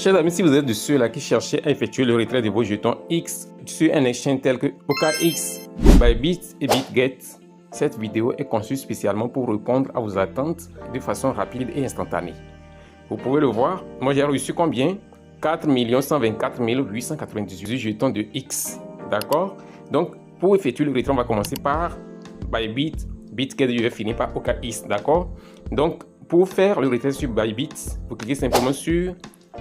Chers amis, si vous êtes de ceux-là qui cherchaient à effectuer le retrait de vos jetons X sur un exchange tel que OKX, Bybit et BitGet, cette vidéo est conçue spécialement pour répondre à vos attentes de façon rapide et instantanée. Vous pouvez le voir, moi j'ai reçu combien? 4 124 898 jetons de X. D'accord? Donc, pour effectuer le retrait, on va commencer par Bybit, BitGet, je vais finir par OKX. D'accord? Donc, pour faire le retrait sur Bybit, vous cliquez simplement sur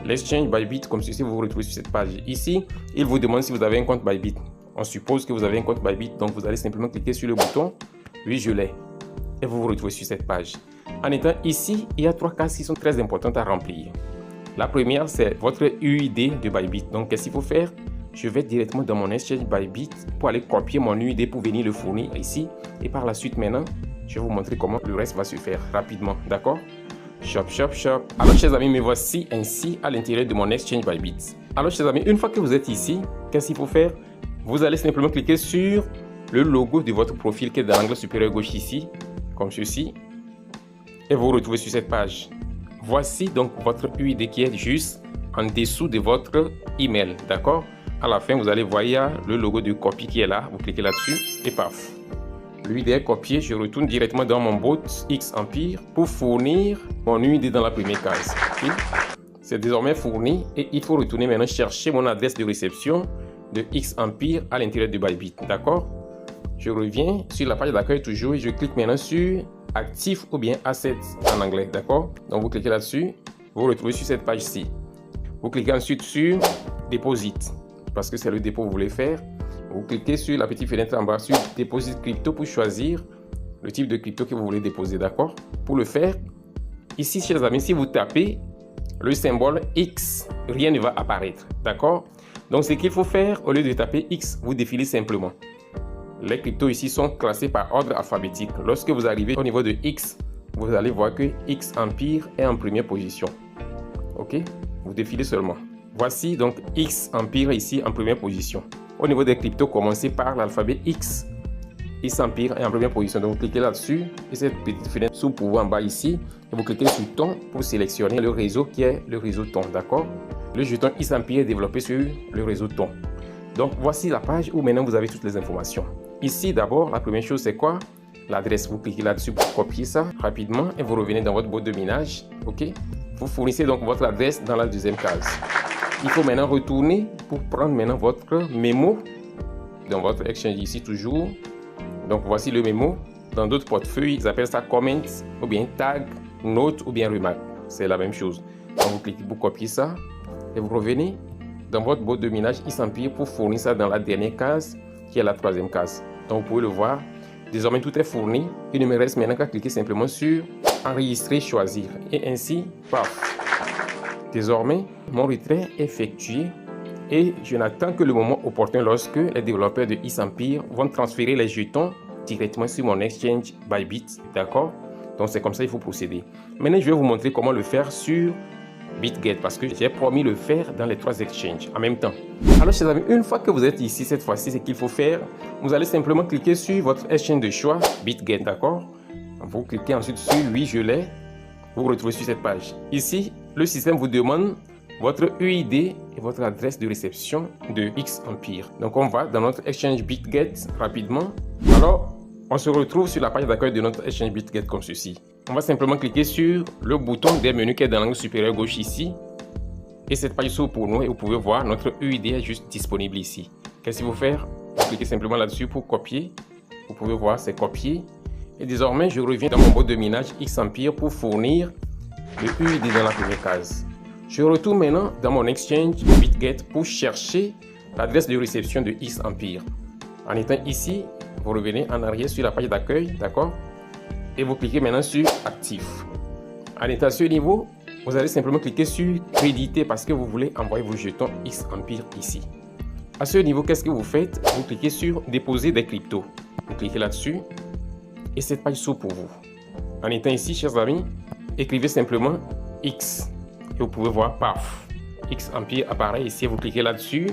l'exchange Bybit, comme ceci, vous vous retrouvez sur cette page. Ici, il vous demande si vous avez un compte Bybit. On suppose que vous avez un compte Bybit, donc vous allez simplement cliquer sur le bouton « Oui, je l'ai » et vous vous retrouvez sur cette page. En étant ici, il y a 3 cases qui sont très importantes à remplir. La première, c'est votre UID de Bybit. Donc, qu'est-ce qu'il faut faire? Je vais directement dans mon exchange Bybit pour aller copier mon UID pour venir le fournir ici. Et par la suite, maintenant, je vais vous montrer comment le reste va se faire rapidement. D'accord? Shop. Alors, chers amis, me voici ainsi à l'intérieur de mon exchange Bybit. Alors, chers amis, une fois que vous êtes ici, qu'est-ce qu'il faut faire? Vous allez simplement cliquer sur le logo de votre profil qui est dans l'angle supérieur gauche ici, comme ceci, et vous vous retrouvez sur cette page. Voici donc votre UID qui est juste en dessous de votre email, d'accord? À la fin, vous allez voir le logo de copie qui est là, vous cliquez là-dessus et paf. L'UID est copié, je retourne directement dans mon bot X Empire pour fournir mon UID dans la première case. Okay? C'est désormais fourni et il faut retourner maintenant chercher mon adresse de réception de X Empire à l'intérieur de Bybit. D'accord? Je reviens sur la page d'accueil toujours et je clique maintenant sur Actif ou bien Assets en anglais. D'accord? Donc vous cliquez là-dessus, vous vous retrouvez sur cette page-ci. Vous cliquez ensuite sur Deposit parce que c'est le dépôt que vous voulez faire. Vous cliquez sur la petite fenêtre en bas sur Deposit Crypto pour choisir le type de crypto que vous voulez déposer. D'accord? Pour le faire, ici, chers amis, si vous tapez le symbole X, rien ne va apparaître. D'accord? Donc, ce qu'il faut faire, au lieu de taper X, vous défilez simplement. Les cryptos ici sont classés par ordre alphabétique. Lorsque vous arrivez au niveau de X, vous allez voir que X Empire est en première position. Ok? Vous défilez seulement. Voici donc X Empire ici en première position. Au niveau des cryptos, commencez par l'alphabet X. X Empire est en première position. Donc, vous cliquez là-dessus et cette petite fenêtre sous pouvoir en bas ici. Et vous cliquez sur Ton pour sélectionner le réseau qui est le réseau Ton. D'accord? Le jeton X Empire est développé sur le réseau Ton. Donc, voici la page où maintenant vous avez toutes les informations. Ici, d'abord, la première chose, c'est quoi? L'adresse. Vous cliquez là-dessus pour copier ça rapidement et vous revenez dans votre boîte de minage. OK? Vous fournissez donc votre adresse dans la deuxième case. Il faut maintenant retourner pour prendre maintenant votre mémo dans votre exchange ici toujours. Donc, voici le mémo. Dans d'autres portefeuilles, ils appellent ça comment ou bien tag, note ou bien remarque. C'est la même chose. Donc, vous cliquez pour copier ça et vous revenez dans votre boîte de minage X Empire pour fournir ça dans la dernière case qui est la troisième case. Donc, vous pouvez le voir. Désormais, tout est fourni. Il ne me reste maintenant qu'à cliquer simplement sur enregistrer, choisir. Et ainsi, paf. Désormais, mon retrait est effectué et je n'attends que le moment opportun lorsque les développeurs de X Empire vont transférer les jetons directement sur mon exchange Bybit. D'accord? Donc, c'est comme ça qu'il faut procéder. Maintenant, je vais vous montrer comment le faire sur BitGet parce que j'ai promis le faire dans les 3 exchanges en même temps. Alors, chers amis, une fois que vous êtes ici, cette fois-ci, ce qu'il faut faire, vous allez simplement cliquer sur votre exchange de choix, BitGet. D'accord? Vous cliquez ensuite sur Oui, je l'ai. Vous vous retrouvez sur cette page. Ici, le système vous demande votre UID et votre adresse de réception de X Empire. Donc, on va dans notre exchange BitGet rapidement. Alors, on se retrouve sur la page d'accueil de notre exchange BitGet comme ceci. On va simplement cliquer sur le bouton des menus qui est dans l'angle supérieur gauche ici. Et cette page s'ouvre pour nous et vous pouvez voir notre UID est juste disponible ici. Qu'est-ce qu'il faut faire? Vous cliquez simplement là-dessus pour copier. Vous pouvez voir, c'est copié. Et désormais, je reviens dans mon boîte de minage X Empire pour fournir le UID dans la première case. Je retourne maintenant dans mon exchange BitGet pour chercher l'adresse de réception de X Empire. En étant ici, vous revenez en arrière sur la page d'accueil, d'accord? Et vous cliquez maintenant sur Actif. En étant à ce niveau, vous allez simplement cliquer sur Créditer parce que vous voulez envoyer vos jetons X Empire ici. À ce niveau, qu'est-ce que vous faites? Vous cliquez sur Déposer des cryptos. Vous cliquez là-dessus et cette page s'ouvre pour vous. En étant ici, chers amis, écrivez simplement X. Et vous pouvez voir, paf, X Empire apparaît ici. Vous cliquez là-dessus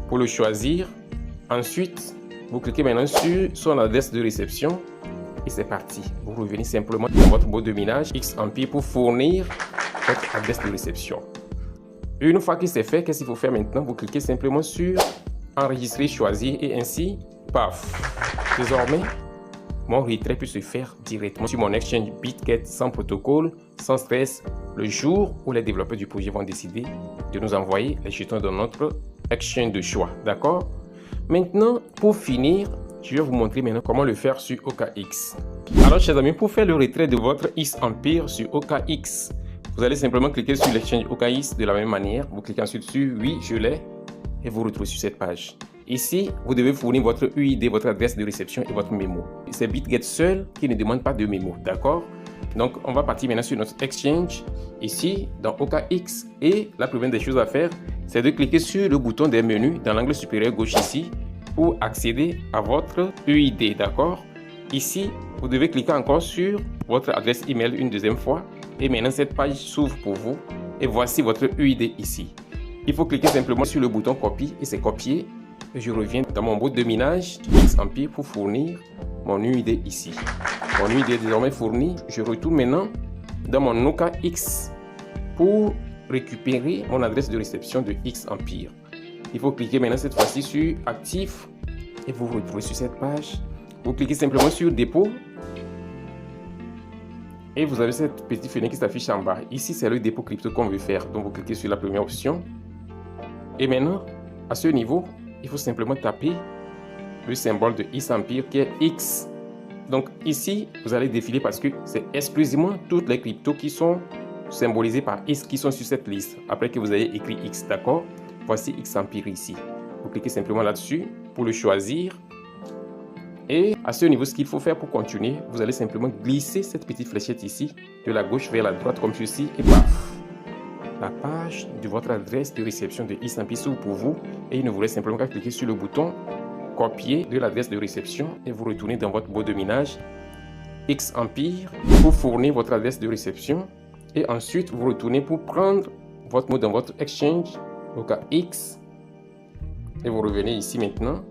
pour le choisir. Ensuite, vous cliquez maintenant sur son adresse de réception et c'est parti. Vous revenez simplement dans votre boîte de minage X Empire pour fournir votre adresse de réception. Une fois que c'est fait, qu'est-ce qu'il faut faire maintenant? Vous cliquez simplement sur enregistrer, choisir et ainsi, paf. Désormais, mon retrait peut se faire directement sur mon exchange BitGet sans protocole, sans stress, le jour où les développeurs du projet vont décider de nous envoyer les jetons dans notre exchange de choix. D'accord? Maintenant, pour finir, je vais vous montrer maintenant comment le faire sur OKX. Alors, chers amis, pour faire le retrait de votre XAmpere sur OKX, vous allez simplement cliquer sur l'exchange OKX de la même manière. Vous cliquez ensuite sur oui, je l'ai et vous retrouvez sur cette page. Ici, vous devez fournir votre UID, votre adresse de réception et votre mémo. C'est BitGet seul qui ne demande pas de mémo, d'accord? Donc, on va partir maintenant sur notre exchange, ici, dans OKX. Et la première des choses à faire, c'est de cliquer sur le bouton des menus dans l'angle supérieur gauche ici pour accéder à votre UID, d'accord? Ici, vous devez cliquer encore sur votre adresse email une deuxième fois. Et maintenant, cette page s'ouvre pour vous. Et voici votre UID ici. Il faut cliquer simplement sur le bouton copie et c'est copié. Je reviens dans mon bout de minage XAmpere pour fournir mon UID ici. Mon UID est désormais fourni. Je retourne maintenant dans mon OKX pour récupérer mon adresse de réception de XAmpere. Il faut cliquer maintenant cette fois-ci sur Actif et vous vous retrouvez sur cette page. Vous cliquez simplement sur Dépôt et vous avez cette petite fenêtre qui s'affiche en bas. Ici, c'est le dépôt crypto qu'on veut faire. Donc, vous cliquez sur la première option. Et maintenant, à ce niveau, il faut simplement taper le symbole de XAmpere qui est X. Donc ici, vous allez défiler parce que c'est exclusivement toutes les cryptos qui sont symbolisées par X qui sont sur cette liste. Après que vous ayez écrit X, d'accord? Voici XAmpere ici. Vous cliquez simplement là-dessus pour le choisir. Et à ce niveau, ce qu'il faut faire pour continuer, vous allez simplement glisser cette petite fléchette ici de la gauche vers la droite comme ceci et paf! La page de votre adresse de réception de XAmpere s'ouvre pour vous et il ne vous reste simplement qu'à cliquer sur le bouton copier de l'adresse de réception et vous retournez dans votre boîte de minage XAmpere pour fournir votre adresse de réception et ensuite vous retournez pour prendre votre mot dans votre exchange OKX et vous revenez ici maintenant.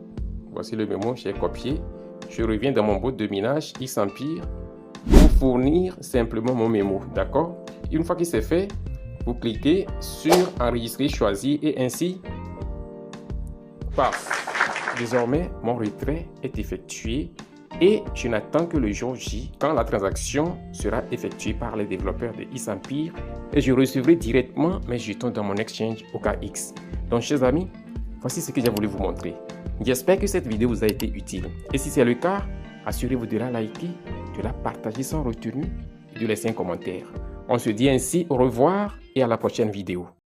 Voici le mémo, j'ai copié. Je reviens dans mon boîte de minage XAmpere pour fournir simplement mon mémo, d'accord? Une fois que c'est fait, vous cliquez sur enregistrer, choisir et ainsi, paf! Désormais, mon retrait est effectué et je n'attends que le jour J quand la transaction sera effectuée par les développeurs de XAmpere et je recevrai directement mes jetons dans mon exchange OKX. Donc, chers amis, voici ce que j'ai voulu vous montrer. J'espère que cette vidéo vous a été utile et si c'est le cas, assurez-vous de la liker, de la partager sans retenue et de laisser un commentaire. On se dit ainsi au revoir et à la prochaine vidéo.